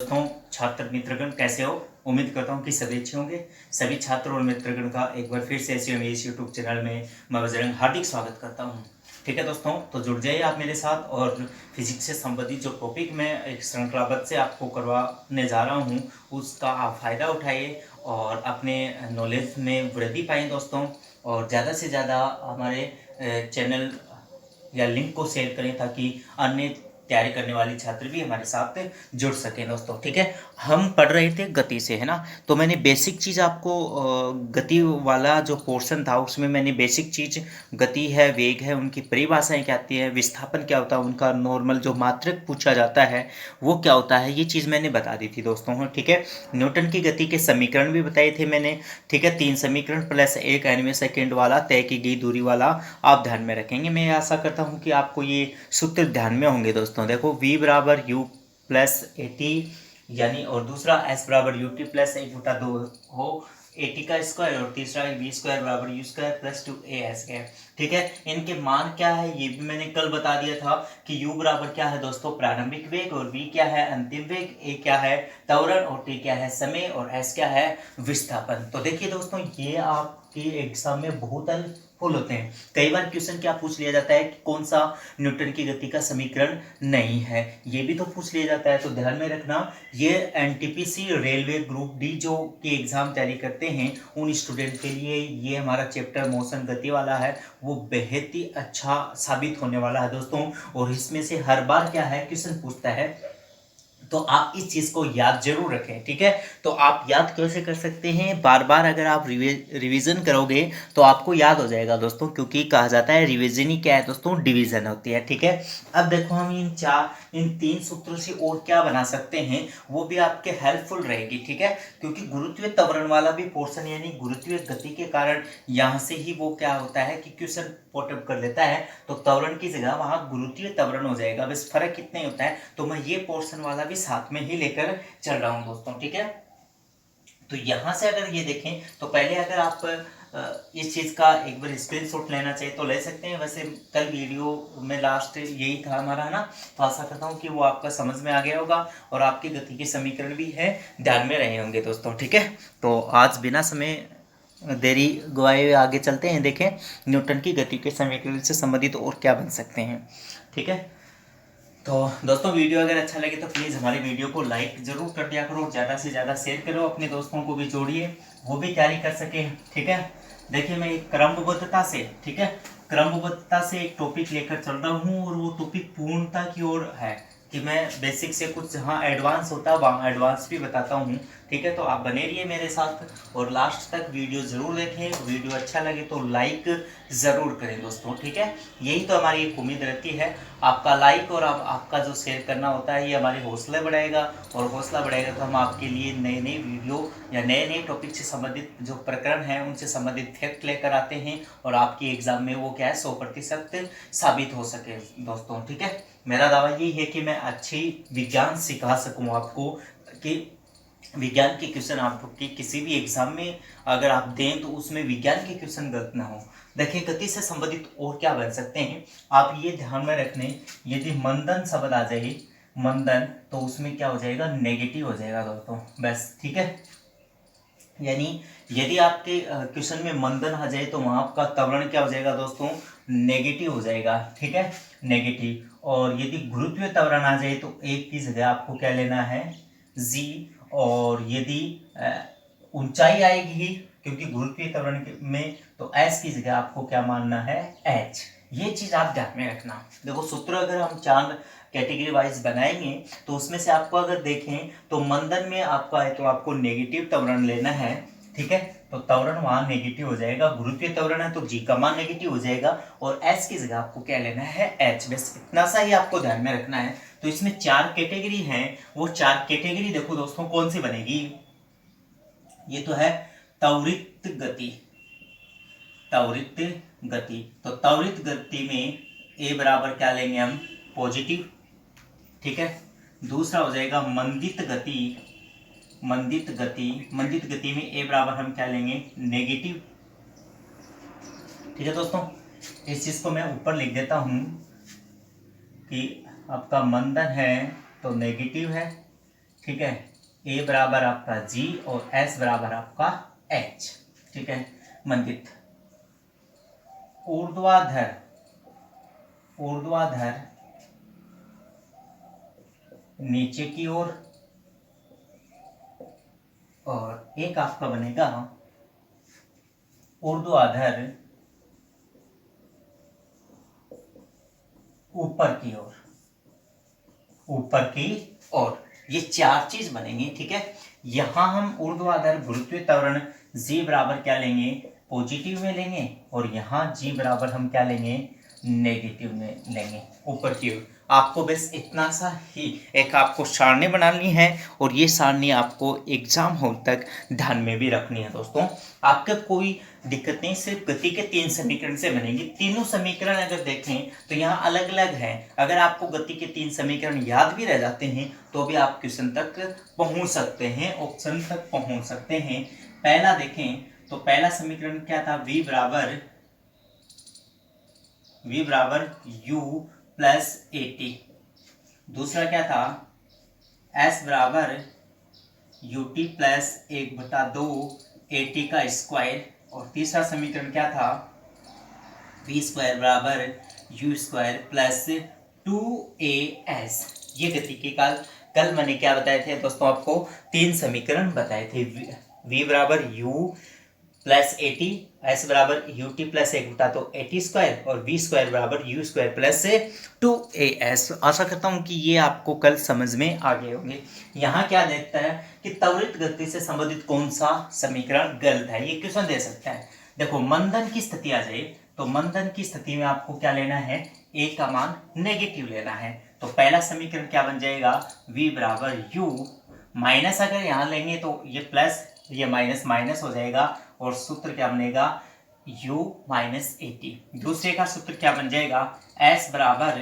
दोस्तों, छात्र मित्रगण कैसे हो? उम्मीद करता हूँ कि सभी अच्छे होंगे। सभी छात्र और मित्रगण का एक बार फिर से एसयूएमएस यूट्यूब चैनल में मैं बजरंग हार्दिक स्वागत करता हूँ। ठीक है दोस्तों, तो जुड़ जाइए आप मेरे साथ और फिजिक्स से संबंधित जो टॉपिक मैं एक श्रृंखलाबद्ध से आपको करवाने जा रहा हूँ उसका आप फ़ायदा उठाइए और अपने नॉलेज में वृद्धि पाएँ दोस्तों। और ज़्यादा से ज़्यादा हमारे चैनल या लिंक को शेयर करें ताकि अन्य तैयारी करने वाली छात्र भी हमारे साथ जुड़ सकें दोस्तों। ठीक है, हम पढ़ रहे थे गति से, है ना। तो मैंने बेसिक चीज़ आपको गति वाला जो पोर्शन था उसमें मैंने बेसिक चीज़ गति है, वेग है, उनकी परिभाषाएं क्या आती है, विस्थापन क्या होता है, उनका नॉर्मल जो मात्रक पूछा जाता है वो क्या होता है, ये चीज़ मैंने बता दी थी दोस्तों। ठीक है, न्यूटन की गति के समीकरण भी बताए थे मैंने। ठीक है, 3 समीकरण प्लस 1 एनवे सेकेंड वाला तय की गई दूरी वाला आप ध्यान में रखेंगे। मैं आशा करता हूँ कि आपको ये सूत्र ध्यान में होंगे दोस्तों। देखो, v बराबर यू प्लस ए टी यानी, और दूसरा s बराबर यू टी प्लस 1/2 हो ए टी का स्क्वायर, और तीसरा वी स्क्वायर बराबर यू स्क्वायर प्लस 2as है। ठीक है, इनके मान क्या है ये भी मैंने कल बता दिया था कि u बराबर क्या है दोस्तों, प्रारंभिक वेग, और v क्या है अंतिम वेग, a क्या है त्वरण, और t क्या है समय, और s क्या है विस्थापन। तो देखिए दोस्तों, ये आपके एग्जाम में बहुत हेल्पफुल होते हैं। कई बार क्वेश्चन क्या पूछ लिया जाता है कि कौन सा न्यूटन की गति का समीकरण नहीं है, ये भी तो पूछ लिया जाता है। तो ध्यान में रखना, ये एनटीपीसी रेलवे ग्रुप डी जो की एग्जाम तैयारी करते हैं उन स्टूडेंट के लिए ये हमारा चैप्टर मोशन गति वाला है वो बेहद ही अच्छा साबित होने वाला है दोस्तों। और इसमें से हर बार क्या है क्वेश्चन पूछता है, तो आप इस चीज को याद जरूर रखें। ठीक है, तो आप याद कैसे कर सकते हैं, बार बार अगर आप रिवीजन करोगे तो आपको याद हो जाएगा दोस्तों, क्योंकि कहा जाता है रिवीजन ही क्या है दोस्तों, डिवीजन होती है। ठीक है, अब देखो हम इन 3 सूत्रों से और क्या बना सकते हैं वो भी आपके हेल्पफुल रहेगी। ठीक है, क्योंकि गुरुत्वीय त्वरण वाला भी पोर्शन यानी गुरुत्वीय गति के कारण यहाँ से ही वो क्या होता है कि क्वेश्चन पोटअप कर लेता है, तो त्वरण की जगह वहां गुरुत्वीय त्वरण हो जाएगा, बस फर्क कितना ही होता है। तो मैं ये पोर्शन वाला भी साथ में ही लेकर चल रहा हूं दोस्तों। ठीक है, तो यहां से अगर ये देखें तो पहले अगर आप इस चीज का एक बार स्क्रीनशॉट लेना चाहिए तो ले सकते हैं। वैसे कल वीडियो में लास्ट यही था हमारा, है ना। तो आशा करता हूँ कि वो आपका समझ में आ गया होगा और आपकी गति के समीकरण भी है ध्यान में रहे होंगे दोस्तों। ठीक है, तो आज बिना समय देरी गवाए हुए आगे चलते हैं। देखें न्यूटन की गति के समीकरण से संबंधित और क्या बन सकते हैं। ठीक है, तो दोस्तों वीडियो अगर अच्छा लगे तो प्लीज़ हमारे वीडियो को लाइक ज़रूर कर दिया करो, ज़्यादा से ज़्यादा शेयर करो, अपने दोस्तों को भी जोड़िए वो भी तैयारी कर सके। ठीक है, देखिए मैं एक क्रमबद्धता से, ठीक है, क्रमबद्धता से एक टॉपिक लेकर चल रहा हूँ और वो टॉपिक पूर्णता की ओर है कि मैं बेसिक से कुछ जहाँ एडवांस होता है वहाँ एडवांस भी बताता हूँ। ठीक है, तो आप बने रहिए मेरे साथ और लास्ट तक वीडियो ज़रूर देखें। वीडियो अच्छा लगे तो लाइक ज़रूर करें दोस्तों। ठीक है, यही तो हमारी एक उम्मीद रहती है, आपका लाइक और आपका जो शेयर करना होता है ये हमारे हौसला बढ़ाएगा, और हौसला बढ़ाएगा तो हम आपके लिए नए नए वीडियो या नए नए टॉपिक से संबंधित जो प्रकरण हैं उनसे संबंधित फैक्ट लेकर आते हैं और आपकी एग्जाम में वो क्या है 100% साबित हो सके दोस्तों। ठीक है, मेरा दावा यही है कि मैं अच्छी विज्ञान सिखा सकूं आपको, कि विज्ञान के क्वेश्चन आपके किसी भी एग्जाम में अगर आप दें तो उसमें विज्ञान के क्वेश्चन गलत ना हो। देखिए गति से संबंधित और क्या बन सकते हैं आप ये ध्यान में रखने, यदि मंदन शब्द आ जाए मंदन तो उसमें क्या हो जाएगा, नेगेटिव हो जाएगा दोस्तों, बस। ठीक है, यानी यदि आपके क्वेश्चन में मंदन आ जाए तो वहां आपका त्वरण क्या हो जाएगा दोस्तों, नेगेटिव हो जाएगा। ठीक है, नेगेटिव। और यदि गुरुत्वीय त्वरण आ जाए तो एक की जगह आपको क्या लेना है, जी। और यदि ऊंचाई आएगी ही क्योंकि गुरुत्वीय त्वरण में, तो एस की जगह आपको क्या मानना है, एच। ये चीज आप ध्यान में रखना। देखो सूत्र अगर हम 4 कैटेगरी वाइज बनाएंगे तो उसमें से आपको अगर देखें तो मंदन में आपका है तो आपको नेगेटिव त्वरण लेना है। ठीक है, तो त्वरण वहां नेगेटिव हो जाएगा, गुरुत्वीय त्वरण है तो जी का मान नेगेटिव हो जाएगा, और एच की जगह आपको क्या लेना है, एच। बस इतना सा ही आपको ध्यान में रखना है। तो इसमें 4 कैटेगरी हैं, वो 4 कैटेगरी देखो दोस्तों कौन सी बनेगी, ये तो है त्वरित गति। त्वरित गति, तो त्वरित गति में ए बराबर क्या लेंगे हम, पॉजिटिव। ठीक है, दूसरा हो जाएगा मंदित गति। मंदित गति, मंदित गति में ए बराबर हम क्या लेंगे, नेगेटिव। ठीक है दोस्तों, इस चीज को मैं ऊपर लिख देता हूं कि आपका मंदन है तो नेगेटिव है। ठीक है, ए बराबर आपका जी और एस बराबर आपका एच। ठीक है, मंदित ऊर्ध्वाधर ऊर्ध्वाधर नीचे की ओर और एक आपका बनेगा ऊर्ध्वाधर ऊपर की ओर, ऊपर की ओर। ये चार चीज बनेंगी। ठीक है, यहां हम ऊर्ध्वाधर गुरुत्वीय त्वरण जी बराबर क्या लेंगे, पॉजिटिव में लेंगे, और यहाँ जी बराबर हम क्या लेंगे, नेगेटिव में लेंगे, ऊपर की ओर। आपको बस इतना सा ही एक आपको सारणी बनानी है, और ये सारणी आपको एग्जाम हॉल तक ध्यान में भी रखनी है दोस्तों। आपके कोई दिक्कत नहीं, सिर्फ गति के 3 समीकरण से बनेंगे। तीनों समीकरण अगर देखें तो यहाँ अलग अलग है। अगर आपको गति के 3 समीकरण याद भी रह जाते हैं तो भी आप क्वेश्चन तक पहुंच सकते हैं, ऑप्शन तक पहुंच सकते हैं। पहला देखें तो पहला समीकरण क्या था, v बराबर u प्लस ए टी। दूसरा क्या था, s बराबर U T plus 1/2 A T का स्क्वायर। और तीसरा समीकरण क्या था, v स्क्वायर बराबर u स्क्वायर प्लस 2as। ये गति के कल मैंने क्या बताए थे दोस्तों, आपको 3 समीकरण बताए थे। v बराबर u plus A T, S बराबर U T plus 1/2 A T square, और वी स्क्वायर बराबर यू स्क्वायर प्लस 2as। आशा करता हूँ कि ये आपको कल समझ में आ गए होंगे। यहाँ क्या देखता है कि त्वरित गति से संबंधित कौन सा समीकरण गलत है, ये क्वेश्चन दे सकता है। देखो, मंदन की स्थिति आ जाए तो मंदन की स्थिति में आपको क्या लेना है, ए का मान नेगेटिव लेना है। तो पहला समीकरण क्या बन जाएगा, v बराबर u माइनस, अगर यहाँ लेंगे तो ये प्लस, ये माइनस माइनस हो जाएगा, और सूत्र क्या बनेगा, u माइनस ए टी। दूसरे का सूत्र क्या बन जाएगा, s बराबर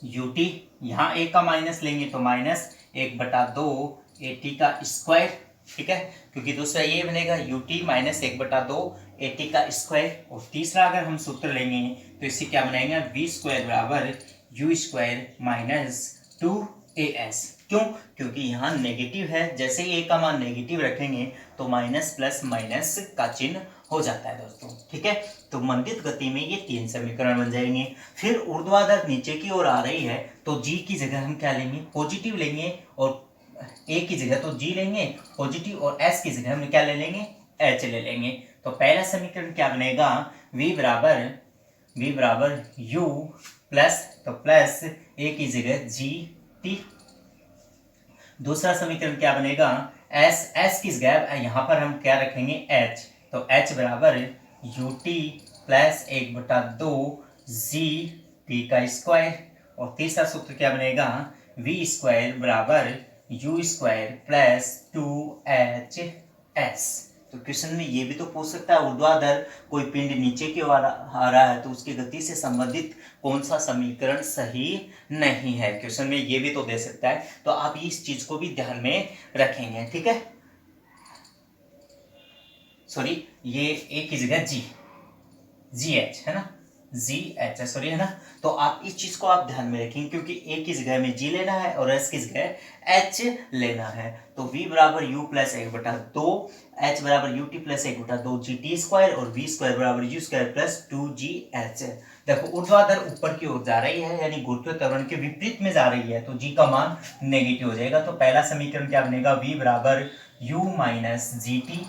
यू टी, यहाँ a का माइनस लेंगे तो माइनस 1/2 ए टी का स्क्वायर। ठीक है, क्योंकि दूसरा ये बनेगा U T minus 1/2 A T का स्क्वायर। और तीसरा अगर हम सूत्र लेंगे तो इससे क्या बनाएंगे, वी स्क्वायर बराबर यू स्क्वायर माइनस 2as। क्यों, क्योंकि यहाँ नेगेटिव है, जैसे ही ए का मान नेगेटिव रखेंगे तो माइनस प्लस माइनस का चिन्ह हो जाता है दोस्तों। ठीक है, तो मंदित गति में ये 3 समीकरण बन जाएंगे। फिर ऊर्ध्वाधर नीचे की ओर आ रही है तो जी की जगह हम क्या लेंगे, पॉजिटिव लेंगे, और ए की जगह तो जी लेंगे पॉजिटिव, और एस की जगह हम क्या ले लेंगे, एच ले लेंगे। तो पहला समीकरण क्या बनेगा, v बराबर u प्लस, तो प्लस ए की जगह जी टी। दूसरा समीकरण क्या बनेगा, एस की जगह यहाँ पर हम क्या रखेंगे, एच। तो एच बराबर U T plus 1/2 G T का स्क्वायर। और तीसरा सूत्र क्या बनेगा, वी स्क्वायर बराबर यू स्क्वायर प्लस 2hs। तो क्वेश्चन में ये भी तो पूछ सकता है, ऊर्ध्वाधर कोई पिंड नीचे की ओर आ रहा है तो उसकी गति से संबंधित कौन सा समीकरण सही नहीं है, क्वेश्चन में ये भी तो दे सकता है। तो आप इस चीज को भी ध्यान में रखेंगे। ठीक है, सॉरी, ये ए की जगह जी एच है ना, जी एच है, सॉरी है ना। तो आप इस चीज को आप ध्यान में रखेंगे, क्योंकि ए की जगह में जी लेना है और एस की जगह एच लेना है। तो v बराबर u प्लस 1/2, h बराबर U T plus 1/2 G T square, और v स्क्वायर बराबर यू स्क्वायर प्लस 2gh। देखो, ऊर्ध्वाधर ऊपर की ओर जा रही है, यानी गुरुत्वीय त्वरण के विपरीत में जा रही है, तो g का मान नेगेटिव हो जाएगा। तो पहला समीकरण क्या बनेगा, v बराबर u माइनस जी टी।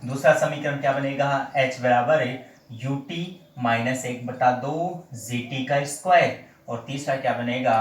दूसरा समीकरण क्या बनेगा, h बराबर U T minus 1/2 G T का स्क्वायर। और तीसरा क्या बनेगा,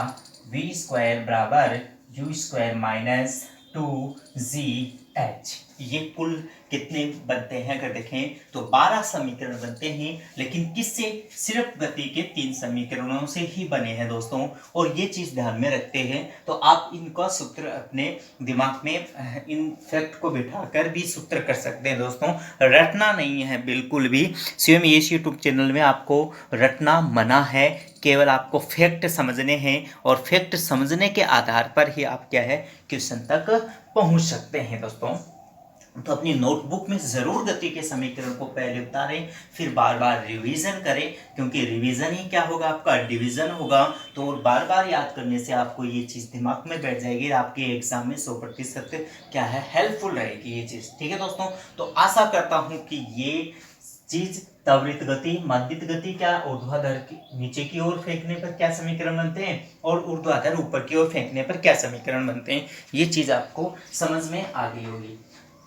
वी स्क्वायर बराबर यू स्क्वायर माइनस 2gh। ये कुल कितने बनते हैं अगर देखें तो 12 समीकरण बनते हैं, लेकिन किससे, सिर्फ गति के 3 समीकरणों से ही बने हैं दोस्तों। और ये चीज ध्यान में रखते हैं तो आप इनका सूत्र अपने दिमाग में इन फैक्ट को बिठाकर भी सूत्र कर सकते हैं दोस्तों। रटना नहीं है बिल्कुल भी, स्वयं एस यूट्यूब चैनल में आपको रटना मना है, केवल आपको फैक्ट समझने हैं, और फैक्ट समझने के आधार पर ही आप क्या है, क्वेश्चन तक पहुंच सकते हैं दोस्तों। तो अपनी नोटबुक में ज़रूर गति के समीकरण को पहले उतारें, फिर बार बार रिवीजन करें, क्योंकि रिवीजन ही क्या होगा, आपका डिवीजन होगा। तो बार बार याद करने से आपको ये चीज़ दिमाग में बैठ जाएगी, आपके एग्जाम में 100% क्या है, हेल्पफुल रहेगी ये चीज़। ठीक है दोस्तों, तो आशा करता हूँ कि ये चीज त्वरित गति, मध्यित गति क्या, ऊर्ध्वाधर नीचे की ओर फेंकने पर क्या समीकरण बनते हैं, और ऊर्ध्वाधर ऊपर की ओर फेंकने पर क्या समीकरण बनते हैं, ये चीज आपको समझ में आ गई होगी।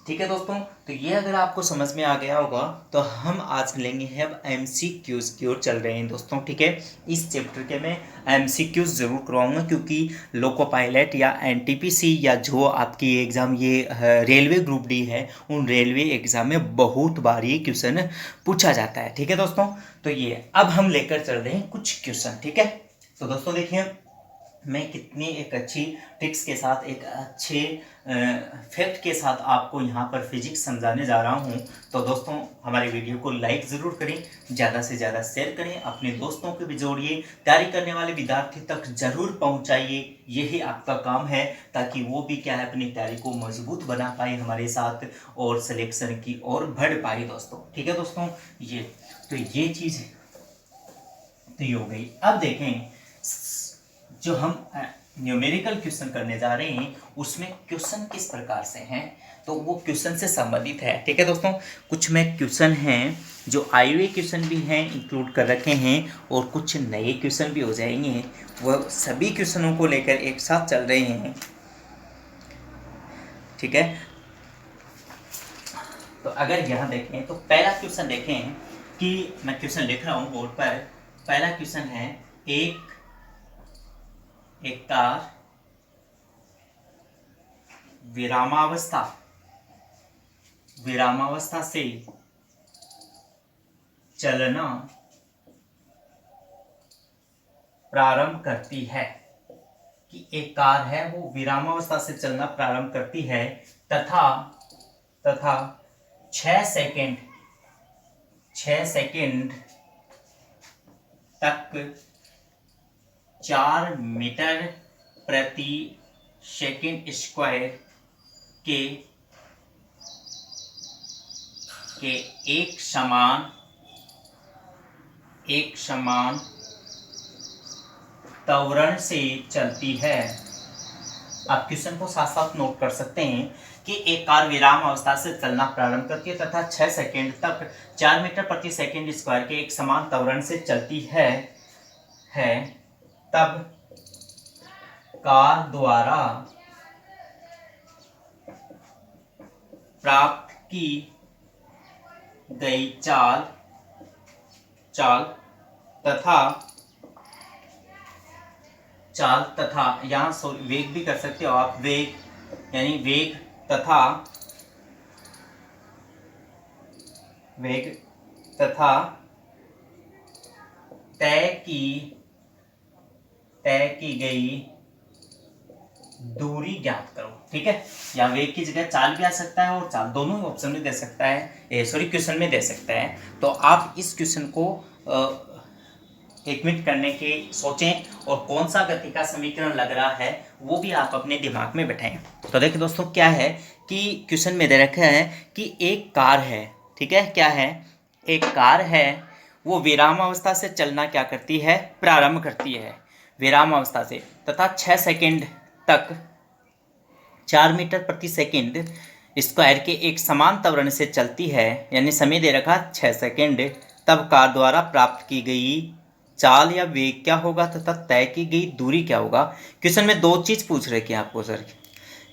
ठीक है दोस्तों, तो ये अगर आपको समझ में आ गया होगा तो हम आज लेंगे हैं अब एमसीक्यूज की ओर चल रहे हैं दोस्तों। ठीक है, इस चैप्टर के मैं एमसीक्यूज जरूर करवाऊंगा, क्योंकि लोको पायलट या एनटीपीसी या जो आपकी एग्ज़ाम ये रेलवे ग्रुप डी है, उन रेलवे एग्ज़ाम में बहुत बार ये क्वेश्चन पूछा जाता है। ठीक है दोस्तों, तो ये अब हम लेकर चल रहे हैं कुछ क्वेश्चन। ठीक है, तो दोस्तों देखिए, मैं कितनी एक अच्छी ट्रिक्स के साथ, एक अच्छे फैक्ट के साथ आपको यहाँ पर फिजिक्स समझाने जा रहा हूँ। तो दोस्तों हमारे वीडियो को लाइक ज़रूर करें, ज़्यादा से ज़्यादा शेयर करें, अपने दोस्तों को भी जोड़िए, तैयारी करने वाले विद्यार्थी तक ज़रूर पहुँचाइए, यही आपका काम है, ताकि वो भी क्या है, अपनी तैयारी को मजबूत बना पाए हमारे साथ और सिलेक्शन की ओर बढ़ पाए दोस्तों। ठीक है दोस्तों, ये चीज़ तो ये हो गई। अब देखें, जो हम न्यूमेरिकल क्वेश्चन करने जा रहे हैं उसमें क्वेश्चन किस प्रकार से हैं, तो वो क्वेश्चन से संबंधित है। ठीक है दोस्तों, कुछ में क्वेश्चन हैं जो आईवे क्वेश्चन भी हैं, इंक्लूड कर रखे हैं, और कुछ नए क्वेश्चन भी हो जाएंगे। वह सभी क्वेश्चनों को लेकर एक साथ चल रहे हैं। ठीक है, तो अगर यहाँ देखें तो पहला क्वेश्चन देखें, कि मैं क्वेश्चन लिख रहा हूँ बोर्ड पर। पहला क्वेश्चन है, एक कार विरामावस्था से चलना प्रारंभ करती है, कि एक कार है वो विरामावस्था से चलना प्रारंभ करती है तथा 6 सेकेंड तक 4 मीटर प्रति सेकेंड स्क्वायर के एक समान त्वरण से चलती है। आप क्वेश्चन को साथ साथ नोट कर सकते हैं कि एक कार विराम अवस्था से चलना प्रारंभ करती है तथा 6 सेकेंड तक 4 मीटर प्रति सेकेंड स्क्वायर के एक समान त्वरण से चलती है, तब कार द्वारा प्राप्त की गई चाल तथा यहाँ वेग भी कर सकते हो आप, वेग यानी वेग तथा तय की गई दूरी ज्ञात करो। ठीक है, या वेग की जगह चाल भी आ सकता है, और चाल दोनों ही ऑप्शन में दे सकता है, क्वेश्चन में दे सकता है। तो आप इस क्वेश्चन को एक मिनट करने के सोचें, और कौन सा गति का समीकरण लग रहा है वो भी आप अपने दिमाग में बैठाएं। तो देखिए दोस्तों, क्या है कि क्वेश्चन में दे रखा है कि एक कार है। ठीक है, क्या है, एक कार है, वो विरामावस्था से चलना क्या करती है, प्रारंभ करती है विरामावस्था से, तथा 6 सेकेंड तक 4 मीटर प्रति सेकेंड स्क्वायर के एक समान त्वरण से चलती है, यानी समय दे रखा 6 सेकेंड, तब कार द्वारा प्राप्त की गई चाल या वेग क्या होगा तथा तय की गई दूरी क्या होगा। क्वेश्चन में 2 चीज़ पूछ रखी है आपको सर,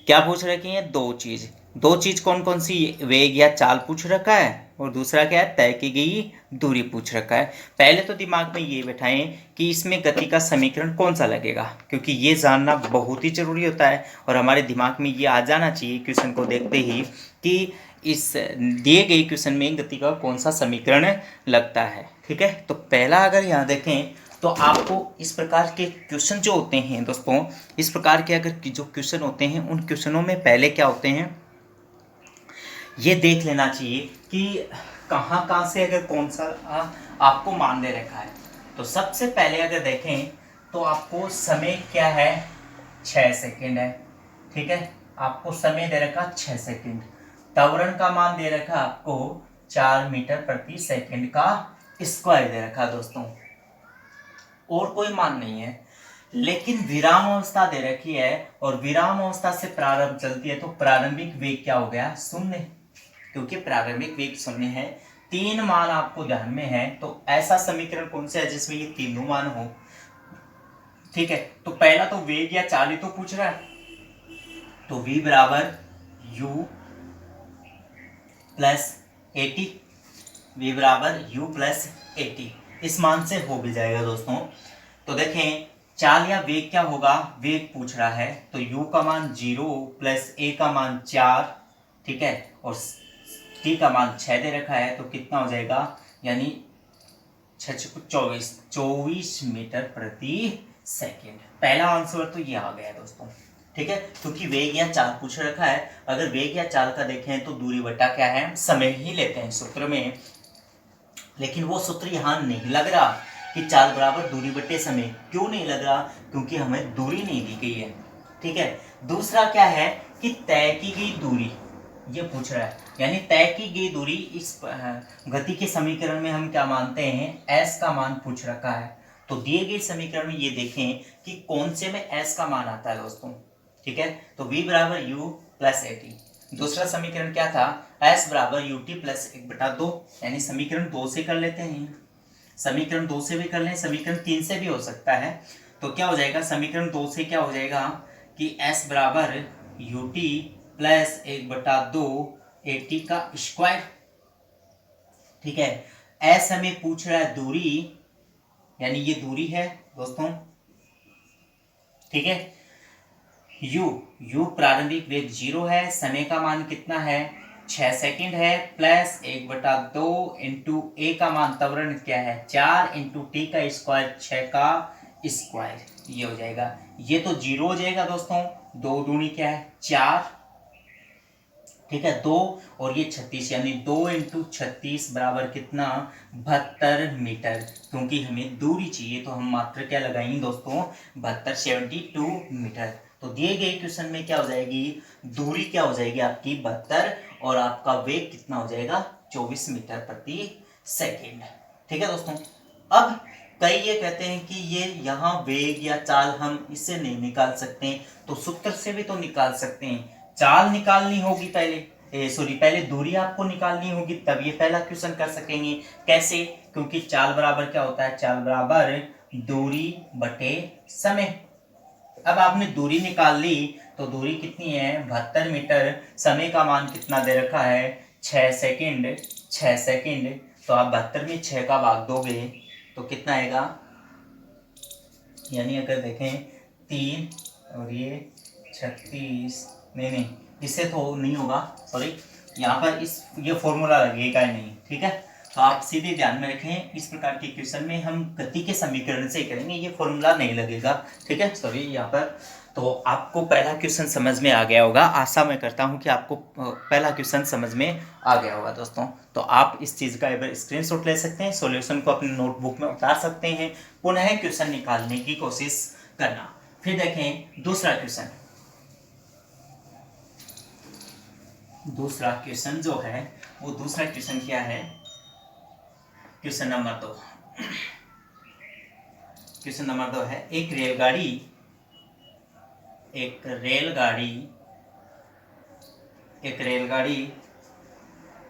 क्या पूछ रखी है, 2 चीज़ कौन कौन सी, वेग या चाल पूछ रखा है, और दूसरा क्या है, तय की गई दूरी पूछ रखा है। पहले तो दिमाग में ये बैठाएं कि इसमें गति का समीकरण कौन सा लगेगा, क्योंकि ये जानना बहुत ही जरूरी होता है, और हमारे दिमाग में ये आ जाना चाहिए क्वेश्चन को देखते ही कि इस दिए गए क्वेश्चन में गति का कौन सा समीकरण लगता है। ठीक है, तो पहला अगर यहाँ देखें तो आपको इस प्रकार के क्वेश्चन जो होते हैं दोस्तों, इस प्रकार के अगर जो क्वेश्चन होते हैं, उन क्वेश्चनों में पहले क्या होते हैं ये देख लेना चाहिए कि कहाँ से अगर कौन सा आपको मान दे रखा है। तो सबसे पहले अगर देखें तो आपको समय क्या है, 6 सेकेंड है। ठीक है, आपको समय दे रखा 6 सेकेंड, त्वरण का मान दे रखा आपको 4 मीटर प्रति सेकंड का स्क्वायर दे रखा दोस्तों, और कोई मान नहीं है। लेकिन विराम अवस्था दे रखी है और विराम अवस्था से प्रारंभ चलती है, तो प्रारंभिक वेग क्या हो गया? शून्य, क्योंकि प्रारंभिक वेग शून्य है। 3 मान आपको ध्यान में है, तो ऐसा समीकरण कौन सा है जिसमें ये तीनों मान हो? ठीक है, तो पहला तो वेग या चाल ही तो पूछ रहा है, तो v बराबर u प्लस एटी, v बराबर u प्लस एटी, इस मान से हो भी जाएगा दोस्तों। तो देखें चाल या वेग क्या होगा, वेग पूछ रहा है, तो u का मान 0 प्लस a का मान 4, ठीक है, और t का मान 6 दे रखा है, तो कितना हो जाएगा, यानी 24 मीटर प्रति सेकेंड। पहला आंसर तो ये आ गया दोस्तों, ठीक है, क्योंकि वेग या चाल पूछ रखा है। अगर वेग या चाल का देखें तो दूरी बटा क्या है, समय ही लेते हैं सूत्र में, लेकिन वो सूत्र यहाँ नहीं लग रहा कि चाल बराबर दूरी बटे समय। क्यों नहीं लग रहा? क्योंकि हमें दूरी नहीं दी गई है, ठीक है। दूसरा क्या है कि तय की गई दूरी ये पूछ रहा है, यानी तय की गई दूरी, इस गति के समीकरण में हम क्या मानते हैं, s का मान पूछ रखा है। तो दिए गए समीकरण में ये देखें कि कौन से में s का मान आता है दोस्तों, ठीक है, तो v बराबर u प्लस एटी। दूसरा समीकरण क्या था, s बराबर ut प्लस 1/2, यानी समीकरण 2 से कर लेते हैं, समीकरण 2 से भी कर लें, समीकरण 3 से भी हो सकता है। तो क्या हो जाएगा, समीकरण 2 से क्या हो जाएगा कि s बराबर ut प्लस 1/2 एटी का स्क्वायर, ठीक है। s हमें पूछ रहा है दूरी, यानी ये दूरी है दोस्तों, ठीक है। u प्रारंभिक वेग 0 है, समय का मान कितना है, 6 सेकंड है, प्लस 1/2 इंटू a का मान त्वरण क्या है 4 इंटू टी का स्क्वायर 6 का स्क्वायर, ये हो जाएगा, ये तो 0 हो जाएगा दोस्तों, 2 दूनी क्या है 4, ठीक है, 2 और ये 36, यानी 2 इंटू 36 बराबर कितना 72 मीटर। क्योंकि हमें दूरी चाहिए तो हम मात्रा क्या लगाएंगे दोस्तों, 72 मीटर। तो दिए गए क्वेश्चन में क्या हो जाएगी, दूरी क्या हो जाएगी आपकी 72, और आपका वेग कितना हो जाएगा 24 मीटर प्रति सेकेंड, ठीक है दोस्तों। अब कई ये कहते हैं कि ये यहाँ वेग या चाल हम इससे नहीं निकाल सकते, तो सूत्र से भी तो निकाल सकते हैं। चाल निकालनी होगी पहले दूरी आपको निकालनी होगी, तब ये पहला क्वेश्चन कर सकेंगे। कैसे? क्योंकि चाल बराबर क्या होता है, चाल बराबर दूरी बटे समय। अब आपने दूरी निकाल ली, तो दूरी कितनी है 72 मीटर, समय का मान कितना दे रखा है 6 सेकंड, तो आप 72 में 6 का भाग दोगे तो कितना आएगा, यानी अगर देखें 3 और ये 36, नहीं इससे तो नहीं होगा, सॉरी, यहाँ पर ये फॉर्मूला लगेगा ही नहीं, ठीक है। तो आप सीधे ध्यान में रखें, इस प्रकार के क्वेश्चन में हम गति के समीकरण से करेंगे, ये फॉर्मूला नहीं लगेगा, ठीक है, सॉरी यहाँ पर। तो आपको पहला क्वेश्चन समझ में आ गया होगा, आशा मैं करता हूँ कि आपको पहला क्वेश्चन समझ में आ गया होगा दोस्तों। तो आप इस चीज़ का एक बार स्क्रीनशॉट ले सकते हैं, सॉल्यूशन को अपने नोटबुक में उतार सकते हैं, पुनः क्वेश्चन निकालने की कोशिश करना। फिर देखें दूसरा क्वेश्चन जो है वो दूसरा क्वेश्चन क्या है, क्वेश्चन नंबर 2। क्वेश्चन नंबर 2 है, एक रेलगाड़ी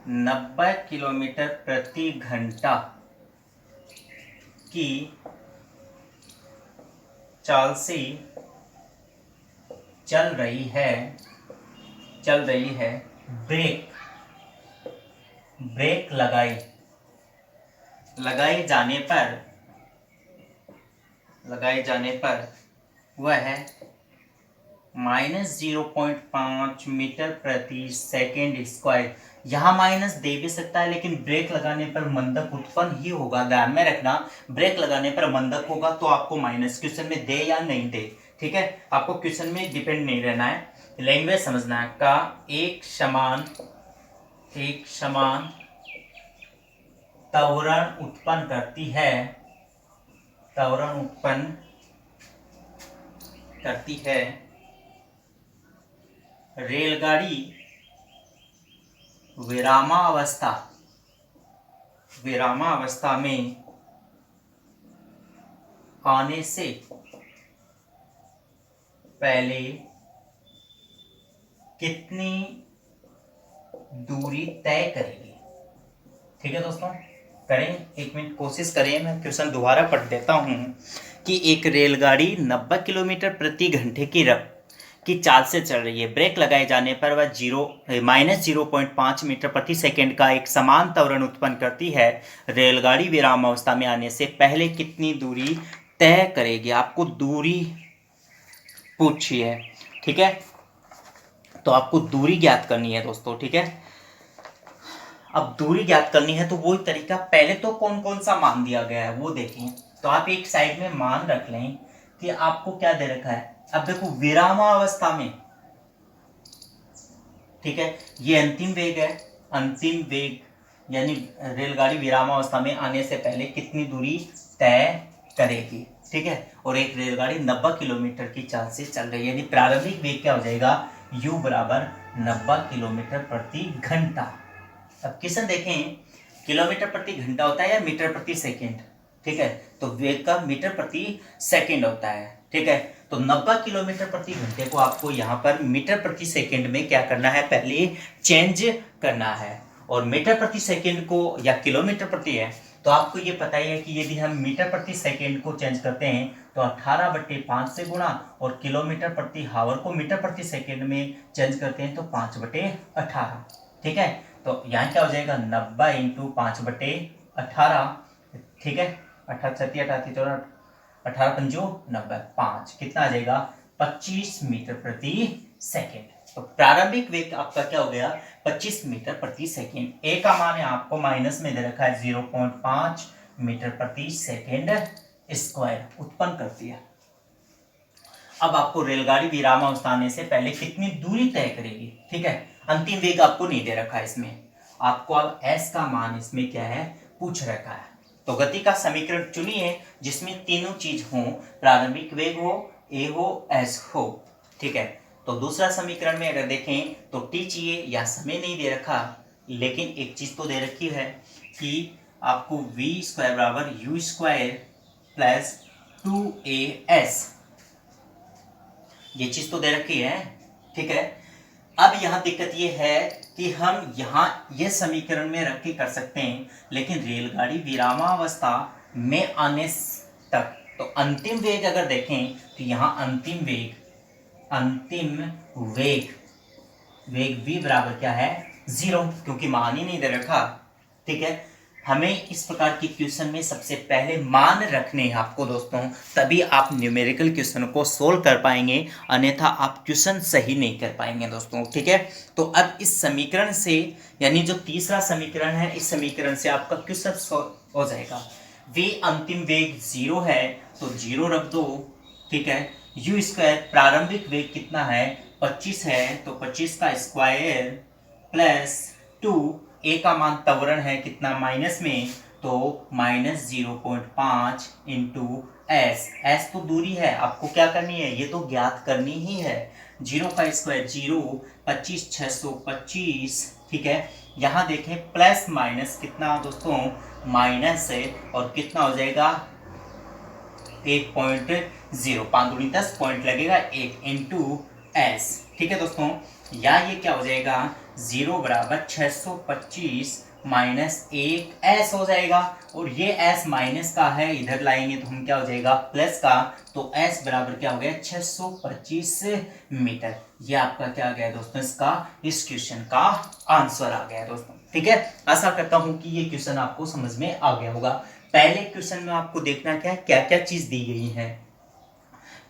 90 किलोमीटर प्रति घंटा की चाल से चल रही है, ब्रेक लगाए जाने पर वह है -0.5 मीटर प्रति सेकेंड स्क्वायर। यहाँ माइनस दे भी सकता है, लेकिन ब्रेक लगाने पर मंदक उत्पन्न ही होगा, ध्यान में रखना, ब्रेक लगाने पर मंदक होगा, तो आपको माइनस क्वेश्चन में दे या नहीं दे, ठीक है, आपको क्वेश्चन में डिपेंड नहीं रहना है, लैंग्वेज समझना है। का एक समान त्वरण उत्पन्न करती है रेलगाड़ी विरामावस्था में आने से पहले कितनी दूरी तय करेगी। ठीक है दोस्तों, करें, एक मिनट कोशिश करें। मैं क्वेश्चन दोबारा पढ़ देता हूं कि एक रेलगाड़ी 90 किलोमीटर प्रति घंटे की चाल से चल रही है। ब्रेक लगाए जाने पर वह -0.5 मीटर प्रति सेकंड का एक समान त्वरण उत्पन्न करती है। रेलगाड़ी विराम अवस्था में आने से पहले कितनी दूरी तय करेगी। आपको दूरी पूछी है, ठीक है, तो आपको दूरी ज्ञात करनी है दोस्तों। ठीक है, अब दूरी ज्ञात करनी है तो वही तरीका, पहले तो कौन कौन सा मान दिया गया है वो देखें। तो आप एक साइड में मान रख लें कि आपको क्या दे रखा है। अब देखो विरामावस्था में, ठीक है, ये अंतिम वेग है। अंतिम वेग यानी रेलगाड़ी विरामावस्था में आने से पहले कितनी दूरी तय करेगी। ठीक है, और एक रेलगाड़ी 90 किलोमीटर की चाल से चल रही है, यानी प्रारंभिक वेग क्या हो जाएगा, u बराबर 90 किलोमीटर प्रति घंटा। अब क्वेश्चन देखें, किलोमीटर प्रति घंटा होता है या मीटर प्रति सेकंड। ठीक है, तो वेग का मीटर प्रति सेकंड होता है। ठीक है, तो 90 किलोमीटर प्रति घंटे को आपको यहाँ पर मीटर प्रति सेकंड में क्या करना है, पहले चेंज करना है। और मीटर प्रति सेकंड को या किलोमीटर प्रति है तो आपको ये पता ही है कि यदि हम मीटर प्रति सेकंड को चेंज करते हैं तो 18/5 से गुणा, और किलोमीटर प्रति हावर को मीटर प्रति सेकंड में चेंज करते हैं तो 5/18। ठीक है, तो यहाँ क्या हो जाएगा, 90 × 5/18। ठीक है, 18 5 कितना आ जाएगा, 25 मीटर प्रति सेकंड। तो प्रारंभिक वेग आपका क्या हो गया, 25 मीटर प्रति सेकंड। ए का मान है आपको माइनस में दे रखा है 0.5 मीटर प्रति सेकंड स्क्वायर उत्पन्न करती है। अब आपको रेलगाड़ी विरामावस्था आने से पहले कितनी दूरी तय करेगी। ठीक है, अंतिम वेग आपको नहीं दे रखा है इसमें, आपको अब एस का मान इसमें क्या है पूछ रखा है। तो गति का समीकरण चुनिए जिसमें तीनों चीज हो, प्रारंभिक वेग हो, ए हो, एस हो। ठीक है, तो दूसरा समीकरण में अगर देखें तो टी चाहिए या समय नहीं दे रखा, लेकिन एक चीज तो दे रखी है कि आपको v² बराबर u² प्लस 2as, ये चीज तो दे रखी है। ठीक है, अब यहाँ दिक्कत ये है कि हम यहाँ ये समीकरण में रख के कर सकते हैं, लेकिन रेलगाड़ी विरामावस्था में आने तक, तो अंतिम वेग अगर देखें तो यहाँ अंतिम वेग v बराबर क्या है, 0, क्योंकि मान ही नहीं दे रखा। ठीक है, हमें इस प्रकार की क्वेश्चन में सबसे पहले मान रखने हैं आपको दोस्तों, तभी आप न्यूमेरिकल क्वेश्चन को सोल्व कर पाएंगे, अन्यथा आप क्वेश्चन सही नहीं कर पाएंगे दोस्तों। ठीक है, तो अब इस समीकरण से, यानी जो तीसरा समीकरण है, इस समीकरण से आपका क्वेश्चन सोल्व हो जाएगा। v अंतिम वेग 0 है तो 0 रख दो। ठीक है, u² प्रारंभिक वेग कितना है, 25 है, तो 25 का स्क्वायर प्लस 2, ए का मान त्वरण है कितना माइनस में, तो -0.5 × एस तो दूरी है, आपको क्या करनी है, ये तो ज्ञात करनी ही है। 0 का स्क्वायर 0, 25 625। ठीक है, यहाँ देखें प्लस माइनस कितना दोस्तों, माइनस है, और कितना हो जाएगा 1.0, 5 दूनी 10 पॉइंट लगेगा 1 × एस। ठीक है दोस्तों, या ये क्या हो जाएगा, 0 बराबर 625 माइनस 1 एस हो जाएगा, और ये एस माइनस का है, इधर लाएंगे तो हम क्या हो जाएगा प्लस का, तो एस बराबर क्या हो गया 625 मीटर। ये आपका क्या आ गया दोस्तों, इसका इस क्वेश्चन का आंसर आ गया दोस्तों। ठीक है, आशा करता हूं कि ये क्वेश्चन आपको समझ में आ गया होगा। पहले क्वेश्चन में आपको देखना क्या क्या चीज दी गई है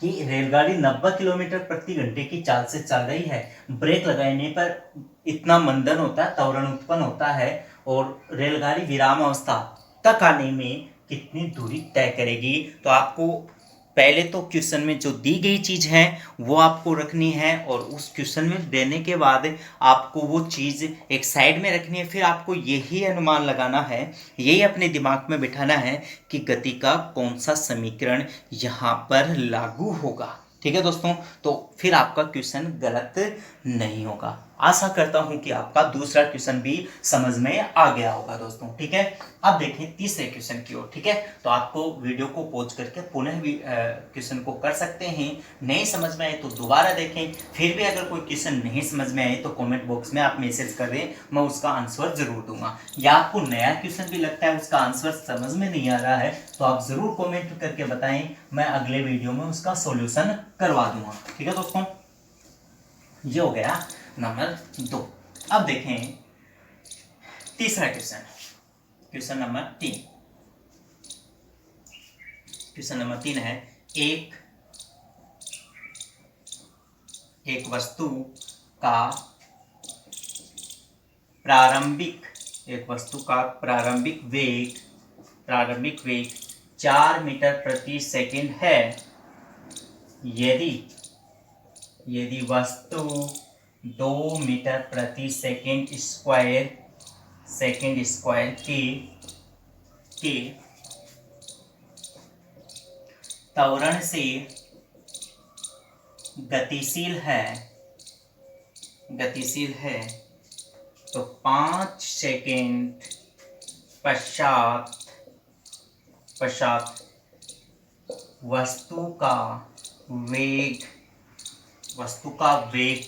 कि रेलगाड़ी 90 किलोमीटर प्रति घंटे की चाल से चल रही है, ब्रेक लगाने पर इतना मंदन होता है, त्वरण उत्पन्न होता है, और रेलगाड़ी विराम अवस्था तक आने में कितनी दूरी तय करेगी। तो आपको पहले तो क्वेश्चन में जो दी गई चीज है वो आपको रखनी है, और उस क्वेश्चन में देने के बाद आपको वो चीज एक साइड में रखनी है। फिर आपको यही अनुमान लगाना है, यही अपने दिमाग में बिठाना है कि गति का कौन सा समीकरण यहाँ पर लागू होगा। ठीक है दोस्तों, तो फिर आपका क्वेश्चन गलत नहीं होगा। आशा करता हूं कि आपका दूसरा क्वेश्चन भी समझ में आ गया होगा दोस्तों। ठीक है, अब देखें तीसरे क्वेश्चन की ओर। ठीक है, तो आपको वीडियो को पॉज करके पुनः भी क्वेश्चन को कर सकते हैं। नहीं समझ में आए तो दोबारा देखें। फिर भी अगर कोई क्वेश्चन नहीं समझ में आए तो कमेंट बॉक्स में आप मैसेज कर दें, मैं उसका आंसर जरूर दूंगा। या आपको नया क्वेश्चन भी लगता है उसका आंसर समझ में नहीं आ रहा है तो आप जरूर कमेंट करके बताएं, मैं अगले वीडियो में उसका सॉल्यूशन करवा दूंगा। ठीक है दोस्तों, ये हो गया नंबर 2। अब देखें तीसरा question, question number 3। Question number 3 है एक वस्तु का प्रारंभिक वेग 4 मीटर प्रति सेकंड है। यदि वस्तु 2 मीटर प्रति सेकंड स्क्वायर के त्वरण से गतिशील है तो 5 सेकंड पश्चात वस्तु का वेग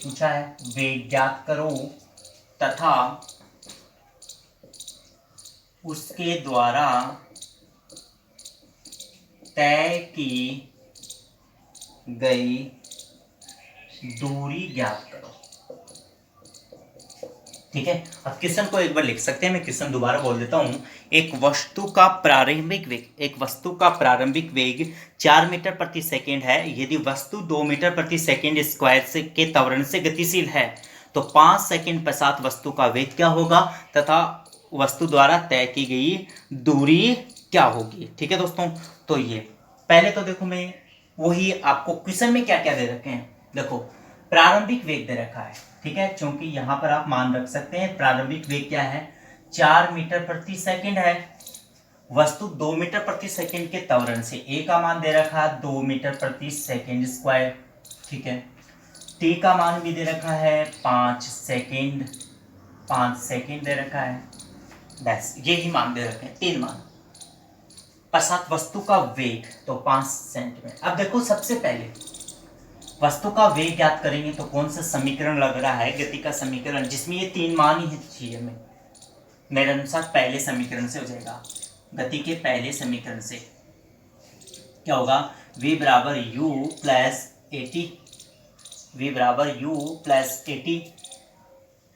पूछा है, वेग ज्ञात करो तथा उसके द्वारा तय की गई दूरी ज्ञात करो। ठीक है, अब क्वेश्चन को एक बार लिख सकते हैं, मैं क्वेश्चन दोबारा बोल देता हूं। एक वस्तु का प्रारंभिक वेग 4 मीटर प्रति सेकंड है। यदि वस्तु 2 मीटर प्रति सेकंड स्क्वायर से के त्वरण से गतिशील है तो 5 सेकंड पश्चात वस्तु का वेग क्या होगा तथा वस्तु द्वारा तय की गई दूरी क्या होगी। ठीक है दोस्तों, तो ये पहले तो देखो मैं वही आपको क्वेश्चन में क्या क्या दे रखे हैं। देखो प्रारंभिक वेग दे रखा है, ठीक है, क्योंकि यहां पर आप मान रख सकते हैं प्रारंभिक वेग क्या है 4 मीटर प्रति सेकंड है। वस्तु 2 मीटर प्रति सेकंड के त्वरण से ए का मान दे रखा है 2 मीटर प्रति सेकंड स्क्वायर। ठीक है, टी का मान भी दे रखा है 5 सेकंड दे रखा है। बस यही मान दे रखे हैं, 3 मान। पश्चात वस्तु का वेग तो 5 सेंटीमीटर। अब देखो सबसे पहले वस्तु का वेग ज्ञात करेंगे तो कौन सा समीकरण लग रहा है, गति का समीकरण जिसमें ये 3 मान ही चाहिए। मेरे अनुसार पहले समीकरण से हो जाएगा। गति के पहले समीकरण से क्या होगा, v बराबर u प्लस एटी।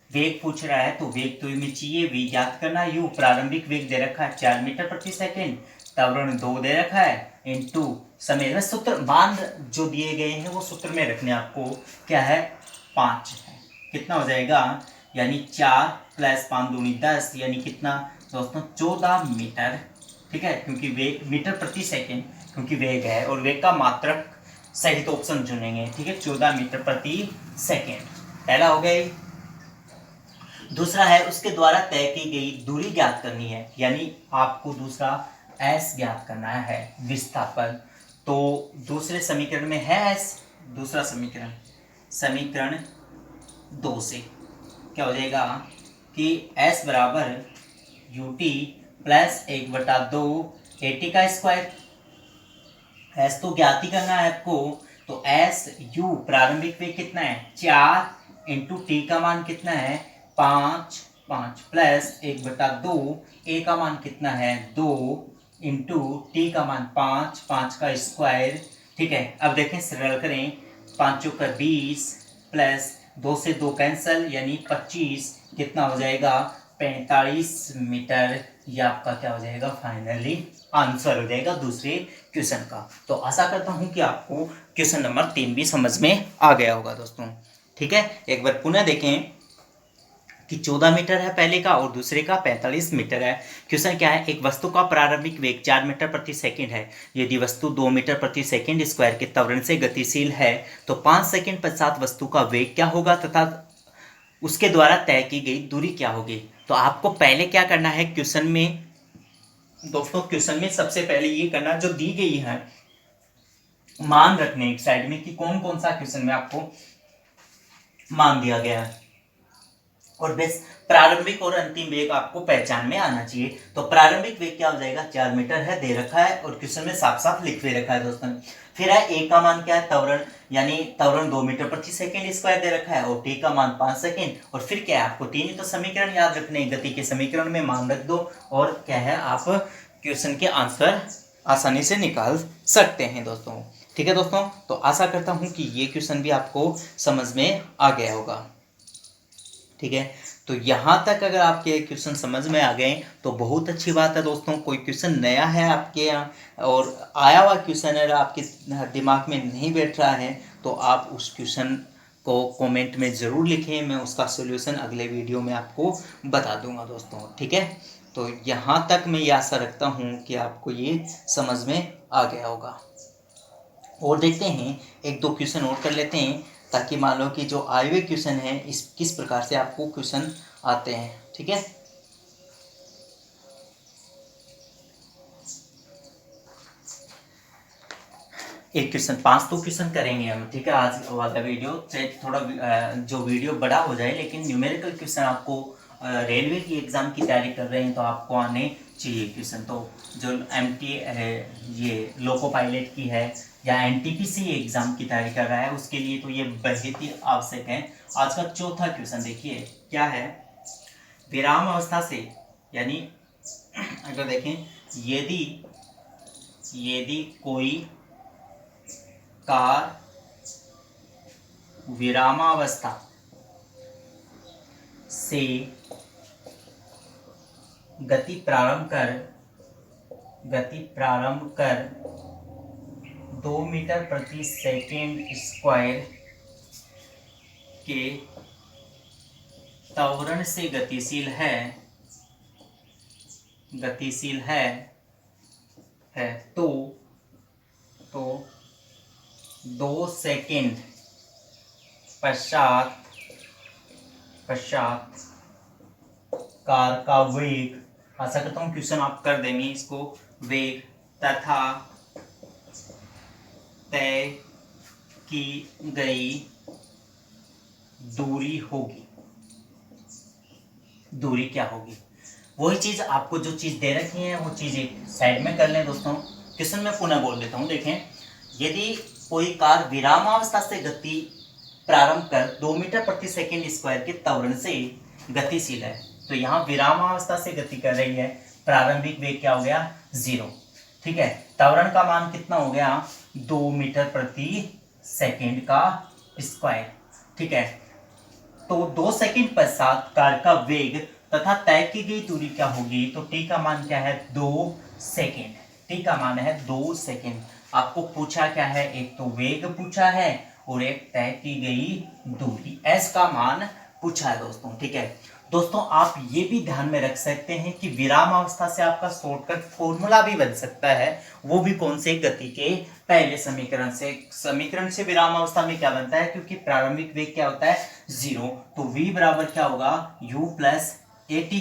वेग पूछ रहा है तो वेग तो में चाहिए, v ज्ञात करना। u प्रारंभिक वेग दे रखा है 4 मीटर प्रति सेकंड, त्वरण 2 दे रखा है, इनटू समय में सूत्र मान जो दिए गए हैं वो सूत्र में रखने आपको। क्या है 5 है, कितना हो जाएगा, यानी 4 प्लस 5 दूनी 10, यानी कितना दोस्तों 14 मीटर। ठीक है, क्योंकि वेग मीटर प्रति सेकंड, क्योंकि वेग है और वेग का मात्रक सहित ऑप्शन चुनेंगे। ठीक है, 14 मीटर प्रति सेकंड पहला हो गया। दूसरा है उसके द्वारा तय की गई दूरी ज्ञात करनी है, यानी आपको दूसरा s ज्ञात करना है विस्थापन। तो दूसरे समीकरण में है s, दूसरा समीकरण 2 से क्या हो जाएगा कि s बराबर ut प्लस 1/2 एटी का स्क्वायर। s तो ज्ञात ही करना है आपको, तो s u प्रारंभिक वेग कितना है 4 इंटू टी का मान कितना है 5 प्लस 1/2 ए का मान कितना है 2 इंटू टी का मान 5 का स्क्वायर। ठीक है, अब देखें सरल करें, 5 का 20 प्लस 2 से 2 कैंसल, यानी 25, कितना हो जाएगा 45 मीटर। ये आपका क्या हो जाएगा फाइनली आंसर हो जाएगा दूसरे क्वेश्चन का। तो आशा करता हूं कि आपको क्वेश्चन नंबर 3 भी समझ में आ गया होगा दोस्तों। ठीक है, एक बार पुनः देखें कि 14 मीटर है पहले का और दूसरे का 45 मीटर है। क्वेश्चन क्या है, एक वस्तु का प्रारंभिक वेग 4 मीटर प्रति सेकंड है। यदि वस्तु 2 मीटर प्रति सेकंड स्क्वायर के त्वरण से गतिशील है तो 5 सेकंड पश्चात वस्तु का वेग क्या होगा तथा उसके द्वारा तय की गई दूरी क्या होगी। तो आपको पहले क्या करना है क्वेश्चन में दोस्तों, क्वेश्चन में सबसे पहले ये करना जो दी गई है मान रखने एक साइड में कि कौन कौन सा क्वेश्चन में आपको मान दिया गया है। और बस प्रारंभिक और अंतिम वेग आपको पहचान में आना चाहिए। तो प्रारंभिक वेग क्या हो जाएगा, 4 मीटर है, दे रखा है और क्वेश्चन में साफ साफ लिख भी रखा है दोस्तों। फिर है ए का मान क्या है, त्वरण, यानी त्वरण 2 मीटर प्रति सेकंड स्क्वायर दे रखा है, और टी का मान 5 सेकंड। और फिर क्या है, आपको तीन ही तो समीकरण याद रखने हैं, गति के समीकरण में मान रख दो और क्या है, आप क्वेश्चन के आंसर आसानी से निकाल सकते हैं दोस्तों। ठीक है दोस्तों, तो आशा करता हूं कि ये क्वेश्चन भी आपको समझ में आ गया होगा। ठीक है, तो यहाँ तक अगर आपके क्वेश्चन समझ में आ गए तो बहुत अच्छी बात है दोस्तों। कोई क्वेश्चन नया है आपके यहाँ और आया हुआ क्वेश्चन अगर आपके दिमाग में नहीं बैठ रहा है तो आप उस क्वेश्चन को कमेंट में ज़रूर लिखें, मैं उसका सॉल्यूशन अगले वीडियो में आपको बता दूंगा दोस्तों। ठीक है, तो यहाँ तक मैं ये आशा रखता हूँ कि आपको ये समझ में आ गया होगा। और देखते हैं एक दो क्वेश्चन और कर लेते हैं, ताकि मान लो कि जो आए हुए क्वेश्चन हैं इस किस प्रकार से आपको क्वेश्चन आते हैं। ठीक है, एक क्वेश्चन, 5 तो क्वेश्चन करेंगे हम। ठीक है, आज वाला वीडियो चाहे थोड़ा जो वीडियो बड़ा हो जाए, लेकिन न्यूमेरिकल क्वेश्चन आपको रेलवे की एग्जाम की तैयारी कर रहे हैं तो आपको आने चाहिए क्वेश्चन। तो जो एमटी है, ये लोको पायलट की है या एनटीपीसी एग्जाम की तैयारी कर रहा है उसके लिए तो ये बहुत ही आवश्यक है। आज का चौथा क्वेश्चन देखिए क्या है, विराम अवस्था से, यानी अगर देखें, यदि यदि कोई कार विरामावस्था से गति प्रारंभ कर 2 मीटर प्रति सेकेंड स्क्वायर के त्वरण से गतिशील है तो 2 सेकेंड पश्चात कार का वेग, आशा करता हूँ क्वेश्चन आप कर देंगे इसको, वेग तथा तय की गई दूरी होगी। दूरी क्या होगी, वही चीज आपको जो चीज दे रखी है वो चीज एक साइड में कर लें दोस्तों। क्वेश्चन में पुनः बोल देता हूँ, देखें, यदि कोई कार विरामावस्था से गति प्रारंभ कर 2 मीटर प्रति सेकंड स्क्वायर के त्वरण से गतिशील है, तो यहाँ विरामावस्था से गति कर रही है, प्रारंभिक वेग क्या हो गया, 0। ठीक है, त्वरण का मान कितना हो गया, 2 मीटर प्रति सेकंड का स्क्वायर। ठीक है, तो 2 सेकंड पश्चात कार का वेग तथा तय की गई दूरी क्या होगी, तो टी का मान क्या है, 2 सेकंड। टी का मान है 2 सेकंड। आपको पूछा क्या है, एक तो वेग पूछा है और एक तय की गई दूरी, एस का मान पूछा है दोस्तों। ठीक है दोस्तों, आप ये भी ध्यान में रख सकते हैं कि विराम अवस्था से आपका शॉर्टकट फॉर्मूला भी बन सकता है, वो भी कौन से, गति के पहले समीकरण से विराम अवस्था में क्या बनता है, क्योंकि प्रारंभिक वेग क्या होता है, 0, तो v बराबर क्या होगा, u प्लस at।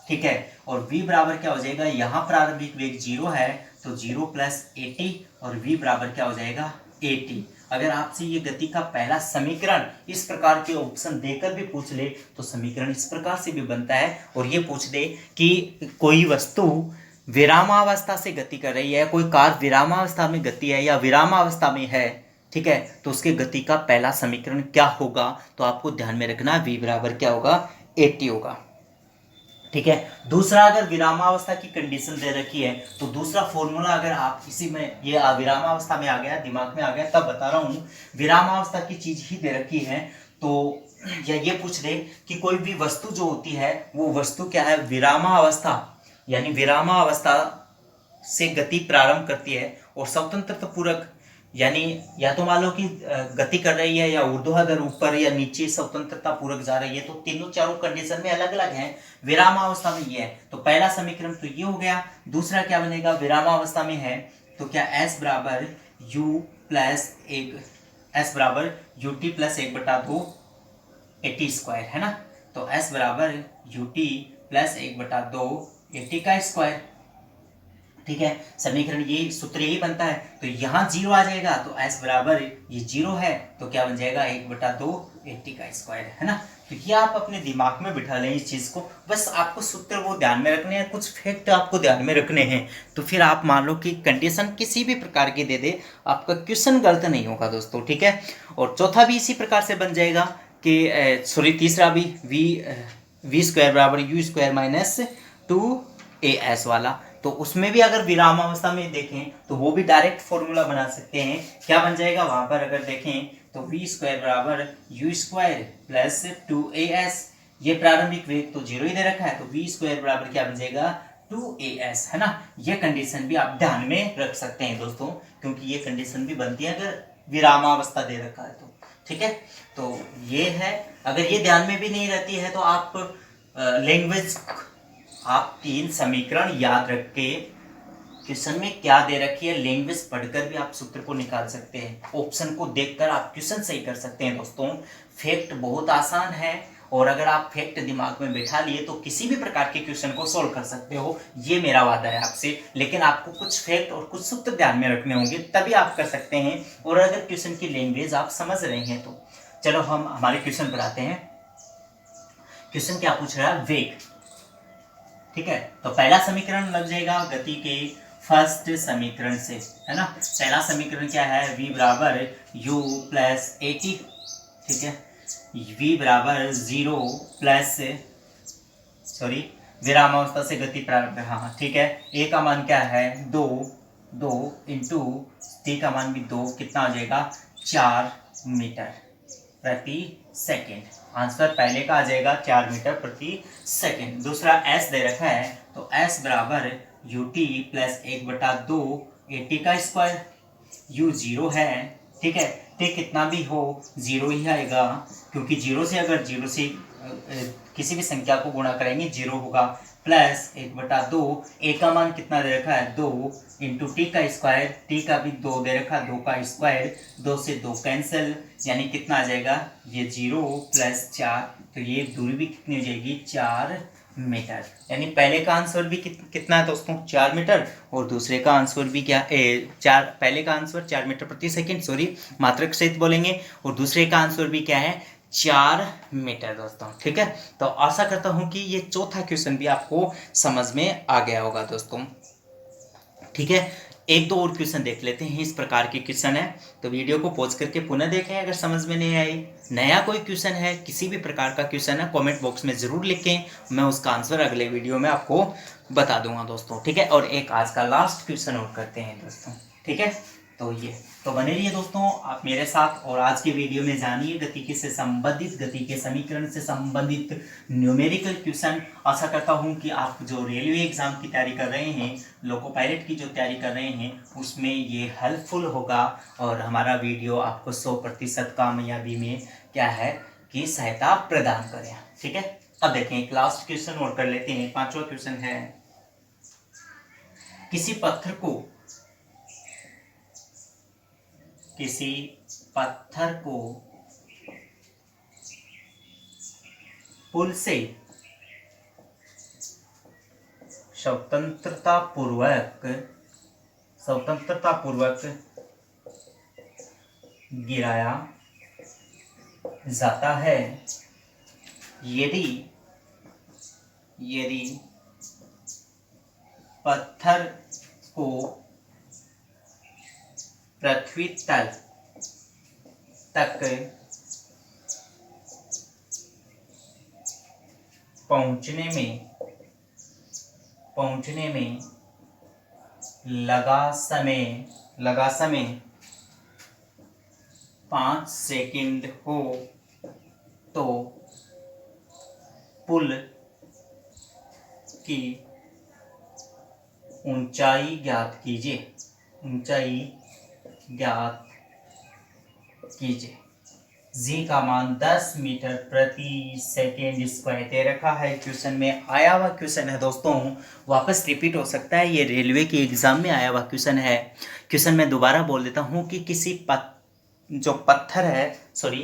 ठीक है, और v बराबर क्या हो जाएगा, यहाँ प्रारंभिक वेग 0 है तो 0 प्लस at, और v बराबर क्या हो जाएगा, at। अगर आपसे ये गति का पहला समीकरण इस प्रकार के ऑप्शन देकर भी पूछ ले तो समीकरण इस प्रकार से भी बनता है, और ये पूछ दे कि कोई वस्तु विरामावस्था से गति कर रही है, कोई कार विरामावस्था में गति है या विरामावस्था में है, ठीक है, तो उसके गति का पहला समीकरण क्या होगा, तो आपको ध्यान में रखना v बराबर क्या होगा, 80 होगा। ठीक है, दूसरा, अगर विरामावस्था की कंडीशन दे रखी है तो दूसरा फॉर्मूला अगर आप इसी में, ये विरामावस्था में आ गया, दिमाग में आ गया, तब बता रहा हूँ, विरामावस्था की चीज ही दे रखी है तो या ये पूछ दे कि कोई भी वस्तु जो होती है वो वस्तु क्या है, विरामावस्था, यानी विरामावस्था से गति प्रारंभ करती है और स्वतंत्रता पूर्वक, यानी या तो मान लो कि गति कर रही है या ऊर्ध्वाधर ऊपर या नीचे स्वतंत्रता पूर्वक जा रही है, तो तीनों चारों कंडीशन में अलग अलग हैं। विरामावस्था में ये है तो पहला समीकरण तो ये हो गया। दूसरा क्या बनेगा, विरामावस्था में है तो क्या s बराबर u t प्लस 1/2 80 स्क्वायर है ना, तो s बराबर ut प्लस 1/2 80 का स्क्वायर। ठीक है, समीकरण ये सूत्र यही बनता है, तो यहाँ 0 आ जाएगा तो s बराबर ये 0 है तो क्या बन जाएगा, 1/2 80 का स्क्वायर है ना। तो ये आप अपने दिमाग में बिठा लें इस चीज़ को, बस आपको सूत्र वो ध्यान में रखने हैं, कुछ फैक्ट आपको ध्यान में रखने हैं, तो फिर आप मान लो कि कंडीशन किसी भी प्रकार की दे दे, आपका क्वेश्चन गलत नहीं होगा दोस्तों, ठीक है। और चौथा भी इसी प्रकार से बन जाएगा कि सॉरी तीसरा भी वी स्क्वायर बराबर यू स्क्वायर माइनस 2as वाला, तो उसमें भी अगर विरामावस्था में देखें तो वो भी डायरेक्ट फॉर्मूला बना सकते हैं। क्या बन जाएगा वहां पर अगर देखें तो वी स्क्वायर बराबर यू स्क्वायर प्लस 2as, ये प्रारंभिक वेग तो 0 ही दे रखा है, तो वी स्क्वायर बराबर क्या बन जाएगा 2as, है ना। ये कंडीशन भी आप ध्यान में रख सकते हैं दोस्तों, क्योंकि ये कंडीशन भी बनती है अगर विरामावस्था दे रखा है तो, ठीक है। तो ये है, अगर ये ध्यान में भी नहीं रहती है तो आप लैंग्वेज, आप 3 समीकरण याद रख के क्वेश्चन में क्या दे रखी है लैंग्वेज पढ़कर भी आप सूत्र को निकाल सकते हैं, ऑप्शन को देखकर आप क्वेश्चन सही कर सकते हैं दोस्तों। फैक्ट बहुत आसान है, और अगर आप फैक्ट दिमाग में बैठा लिए तो किसी भी प्रकार के क्वेश्चन को सोल्व कर सकते हो, ये मेरा वादा है आपसे। लेकिन आपको कुछ फैक्ट और कुछ सूत्र ध्यान में रखने होंगे, तभी आप कर सकते हैं। और अगर क्वेश्चन की लैंग्वेज आप समझ रहे हैं तो चलो हम हमारे क्वेश्चन पर आते हैं। क्वेश्चन क्या पूछ रहा है, वेग, ठीक है। तो पहला समीकरण लग जाएगा गति के फर्स्ट समीकरण से, है ना। पहला समीकरण क्या है, v बराबर u प्लस ए टी, ठीक है। v बराबर 0 प्लस सॉरी विरामावस्था से गति प्रारंभ, हाँ ठीक है। a का मान क्या है 2 इंटू t का मान भी 2, कितना हो जाएगा 4 मीटर प्रति सेकेंड। आंसर पहले का आ जाएगा 4 मीटर प्रति सेकेंड। दूसरा s दे रखा है, तो s बराबर यू टी प्लस 1/2 80 का स्क्वायर, u 0 है, ठीक है। टी कितना भी हो 0 ही आएगा, क्योंकि 0 से अगर 0 से किसी भी संख्या को गुणा करेंगे 0 होगा, प्लस 1/2, ए का मान कितना दे रखा है 2 इंटू टी का स्क्वायर, टी का भी 2 दे रखा, 2 का स्क्वायर, 2 से 2 कैंसिल, यानी कितना आ जाएगा ये 0 प्लस 4, तो ये दूरी भी कितनी हो जाएगी 4 मीटर। यानी पहले का आंसर भी कितना है दोस्तों 4 मीटर, और दूसरे का आंसर भी क्या 4, पहले का आंसर 4 मीटर प्रति सेकंड, सॉरी मात्रक सहित बोलेंगे, और दूसरे का आंसर भी क्या है 4 मीटर दोस्तों, ठीक है। तो आशा करता हूं कि ये चौथा क्वेश्चन भी आपको समझ में आ गया होगा दोस्तों, ठीक है। एक दो और क्वेश्चन देख लेते हैं, इस प्रकार के क्वेश्चन है, तो वीडियो को पॉज करके पुनः देखें अगर समझ में नहीं आई। नया कोई क्वेश्चन है, किसी भी प्रकार का क्वेश्चन है, कमेंट बॉक्स में ज़रूर लिखें, मैं उसका आंसर अगले वीडियो में आपको बता दूंगा दोस्तों, ठीक है। और एक आज का लास्ट क्वेश्चन और करते हैं दोस्तों, ठीक है। तो ये तो बने रहिए दोस्तों आप मेरे साथ, और आज के वीडियो में जानिए गतिकी से संबंधित, गति के समीकरण से संबंधित न्यूमेरिकल क्वेश्चन। आशा करता हूं कि आप जो रेलवे एग्जाम की तैयारी कर रहे हैं, लोको पायलट की जो तैयारी कर रहे हैं, उसमें ये हेल्पफुल होगा, और हमारा वीडियो आपको 100% कामयाबी में क्या है कि सहायता प्रदान करें, ठीक है। अब देखें एक लास्ट क्वेश्चन और कर लेते हैं, 5वां क्वेश्चन है, किसी पत्थर को पुल से स्वतंत्रता पूर्वक गिराया जाता है, यदि पत्थर को पृथ्वी तल तक पहुंचने में लगा समय 5 सेकंड हो तो पुल की ऊंचाई ज्ञात कीजिए। जी का मान 10 मीटर प्रति सेकेंड स्क्वायर दे रखा है, क्वेश्चन में आया हुआ क्वेश्चन है दोस्तों, वापस रिपीट हो सकता है, ये रेलवे के एग्जाम में आया हुआ क्वेश्चन है। क्वेश्चन मैं दोबारा बोल देता हूँ कि जो पत्थर है, सॉरी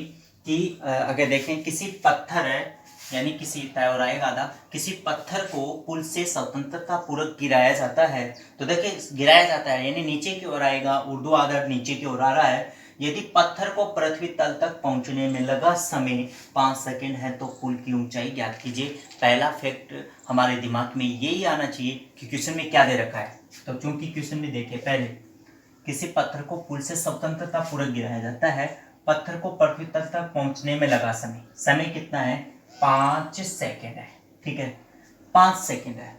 कि अगर देखें किसी पत्थर है, यानी किसी तय आएगा था, किसी पत्थर को पुल से स्वतंत्रता पूर्वक गिराया जाता है, तो देखिए गिराया जाता है यानी नीचे की ओर आएगा, उर्दू आदर नीचे की ओर आ रहा है, यदि पत्थर को पृथ्वी तल तक पहुंचने में लगा समय 5 सेकंड है तो पुल की ऊंचाई ज्ञात कीजिए। पहला फैक्ट हमारे दिमाग में यही आना चाहिए कि क्वेश्चन में क्या दे रखा है। तो चूंकि क्वेश्चन में देखे, पहले किसी पत्थर को पुल से स्वतंत्रता पूर्वक गिराया जाता है, पत्थर को पृथ्वी तल तक पहुंचने में लगा समय कितना है, 5 सेकंड है। ठीक है, 5 सेकंड है।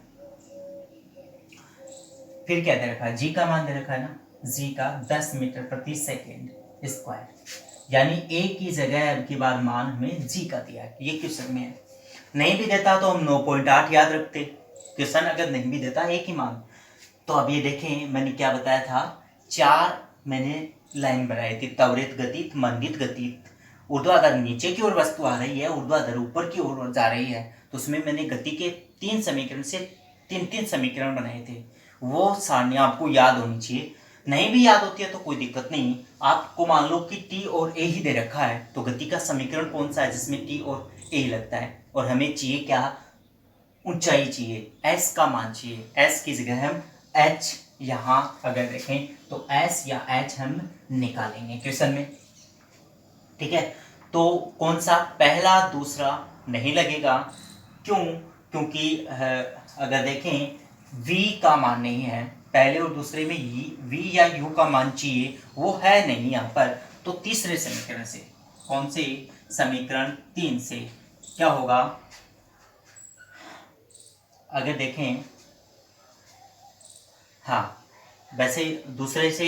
फिर क्या दे रखा है, जी का मान दे रखा है ना, जी का 10 मीटर प्रति सेकेंड स्क्वायर, यानी ए की जगह अब की बार मान हमें जी का दिया है। ये क्वेश्चन में है। नहीं भी देता तो हम 9.8 याद रखते। क्वेश्चन अगर नहीं भी देता एक ही मान। तो अब ये देखें, मैंने क्या बताया था, 4 मैंने लाइन बनाई थी, त्वरित गतित, मंदित गतित। ऊर्ध्वाधर नीचे की ओर वस्तु आ रही है, ऊर्ध्वाधर ऊपर की ओर जा रही है, तो उसमें मैंने गति के 3 समीकरण से 3 समीकरण बनाए थे। वो सारणी आपको याद होनी चाहिए। नहीं भी याद होती है तो कोई दिक्कत नहीं। आपको मान लो कि टी और ए ही दे रखा है, तो गति का समीकरण कौन सा है जिसमें टी और ए लगता है, और हमें चाहिए क्या, ऊंचाई चाहिए, एस का मान चाहिए। एस की जगह हम एच, यहाँ अगर देखें तो एस या एच हम निकालेंगे क्वेश्चन में। ठीक है, तो कौन सा, पहला दूसरा नहीं लगेगा। क्यों, क्योंकि अगर देखें v का मान नहीं है, पहले और दूसरे में v या u का मान चाहिए, वो है नहीं यहाँ पर। तो तीसरे समीकरण से, कौन से, समीकरण 3 से क्या होगा, अगर देखें, हाँ वैसे दूसरे से,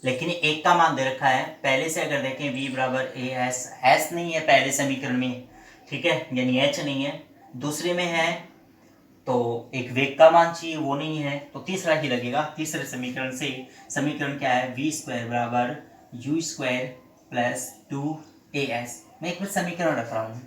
लेकिन एक का मान दे रखा है। पहले से अगर देखें v बराबर ए एस, एस नहीं है पहले समीकरण में, ठीक है, यानी एच नहीं है। दूसरे में है तो एक वेग का मान चाहिए, वो नहीं है, तो तीसरा ही लगेगा। तीसरे समीकरण से, समीकरण क्या है, वी स्क्वायर बराबर यू स्क्वायर प्लस 2as। मैं एक मिनट समीकरण रख रहा हूँ।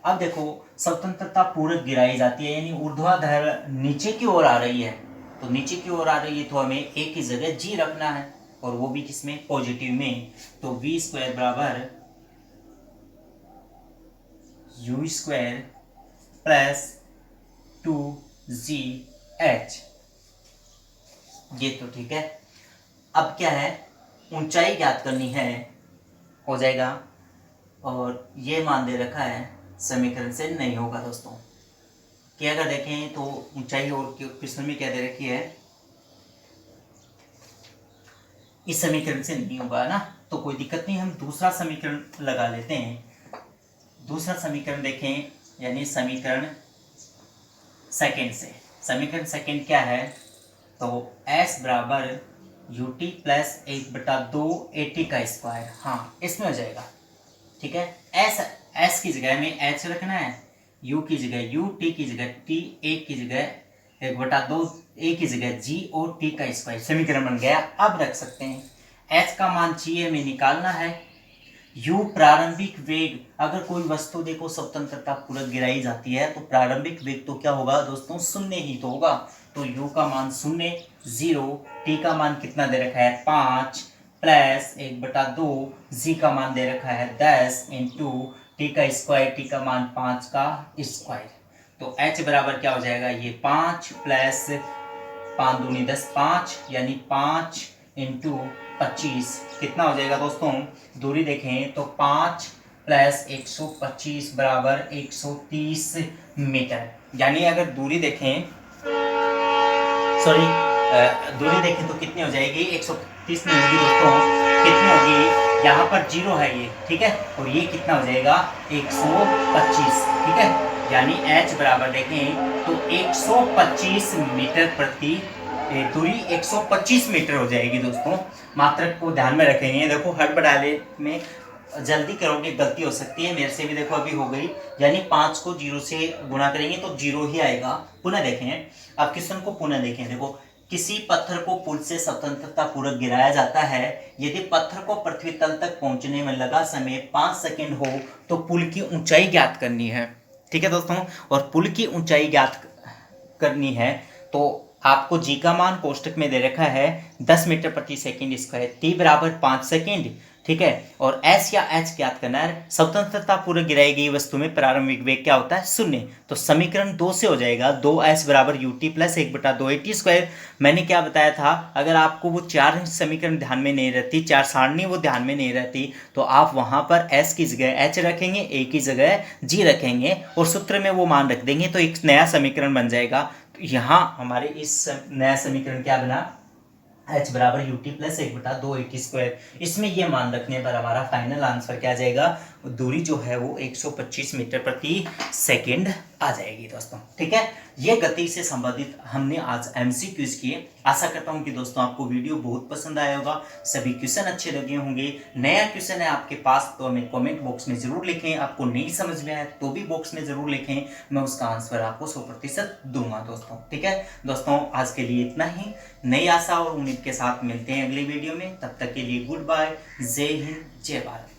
अब देखो, स्वतंत्रता पूर्वक गिराई जाती है, यानी ऊर्ध्वाधर नीचे की ओर आ रही है, तो नीचे की ओर आ रही है तो हमें ए की जगह जी रखना है, और वो भी किसमें, पॉजिटिव में। तो वी स्क्वायर बराबर यू स्क्वायर प्लस 2gh। ये तो ठीक है। अब क्या है, ऊंचाई ज्ञात करनी है, हो जाएगा, और ये मान दे रखा है, समीकरण से नहीं होगा दोस्तों। कि अगर देखें तो ऊंचाई और क्वेश्चन में क्या दे रखी है, इस समीकरण से नहीं होगा ना, तो कोई दिक्कत नहीं, हम दूसरा समीकरण लगा लेते हैं। दूसरा समीकरण देखें, यानी समीकरण सेकेंड से, समीकरण सेकेंड क्या है, तो s बराबर यू टी प्लस 1/2 AT का स्क्वायर, हाँ इसमें हो जाएगा। ठीक है, s की जगह में h रखना है, u की जगह u, t की जगह t, a की जगह 1/2 a की जगह g और t का स्क्वायर, समीकरण बन गया। अब रख सकते हैं, h का मान चाहिए हमें निकालना है, u प्रारंभिक वेग। अगर कोई वस्तु देखो स्वतंत्रता पूर्वक गिराई जाती है तो प्रारंभिक वेग तो क्या होगा दोस्तों, 0 ही तो होगा। तो u का मान 0, 0, t का मान कितना दे रखा है 5 प्लस 1/2, g का मान दे रखा है 10 इंटू t का स्क्वायर, t का मान 5 का स्क्वायर। तो h बराबर क्या हो जाएगा, ये 5 प्लस 5 दूनी 10, 5 यानी 5 इंटू 25 कितना हो जाएगा दोस्तों, दूरी देखें तो 5 प्लस 125 बराबर 130 मीटर। यानी अगर दूरी देखें, दूरी देखें तो कितनी हो जाएगी, 130 नहीं होगी दोस्तों, कितनी होगी, यहाँ पर 0 है ये, ठीक है, और ये कितना हो जाएगा 125, ठीक है। यानी h बराबर देखें तो 125 मीटर प्रति, दूरी 125 मीटर हो जाएगी दोस्तों। मात्रक को ध्यान में रखेंगे। देखो हड़बड़ाने में जल्दी करोगे गलती हो सकती है, मेरे से भी देखो अभी हो गई। यानी 5 को 0 से गुणा करेंगे तो 0 ही आएगा। पुनः देखें, अब क्वेश्चन को पुनः देखें। देखो, किसी पत्थर को पुल से स्वतंत्रता पूर्वक गिराया जाता है, यदि पत्थर को पृथ्वी तल तक पहुंचने में लगा समय 5 सेकंड हो तो पुल की ऊंचाई ज्ञात करनी है। ठीक है दोस्तों, और पुल की ऊंचाई ज्ञात करनी है तो आपको जी का मान कोष्टक में दे रखा है 10 मीटर प्रति सेकंड स्क्वायर, टी बराबर 5 सेकंड, ठीक है। और एस या एच ज्ञात करना है। स्वतंत्रता पूर्व गिराई गई वस्तु में प्रारंभिक वेग क्या होता है? शून्य। तो समीकरण 2 से हो जाएगा 2s बराबर ut प्लस 1/2 at स्क्वायर। मैंने क्या बताया था, अगर आपको वो 4 समीकरण ध्यान में नहीं रहती, 4 सारणी वो ध्यान में नहीं रहती, तो आप वहां पर s की जगह h रखेंगे, a की जगह g रखेंगे और सूत्र में वो मान रख देंगे, तो एक नया समीकरण बन जाएगा। तो यहाँ हमारे इस नया समीकरण क्या बना? h बराबर ut प्लस 1/2 at स्क्वायर। इसमें ये मान रखने पर हमारा फाइनल आंसर क्या आ जाएगा? दूरी जो है वो 125 मीटर प्रति सेकंड आ जाएगी दोस्तों। ठीक है, ये गति से संबंधित हमने आज एमसीक्यूज किए। आशा करता हूं कि दोस्तों आपको वीडियो बहुत पसंद आया होगा, सभी क्वेश्चन अच्छे लगे होंगे। नया क्वेश्चन है आपके पास तो हमें कमेंट बॉक्स में जरूर लिखें। आपको नहीं समझ में आया तो भी बॉक्स में जरूर लिखें, मैं उसका आंसर आपको 100% दूंगा दोस्तों। ठीक है दोस्तों, आज के लिए इतना ही। नई आशा और उम्मीद के साथ मिलते हैं अगली वीडियो में। तब तक के लिए गुड बाय, जय हिंद, जय भारत।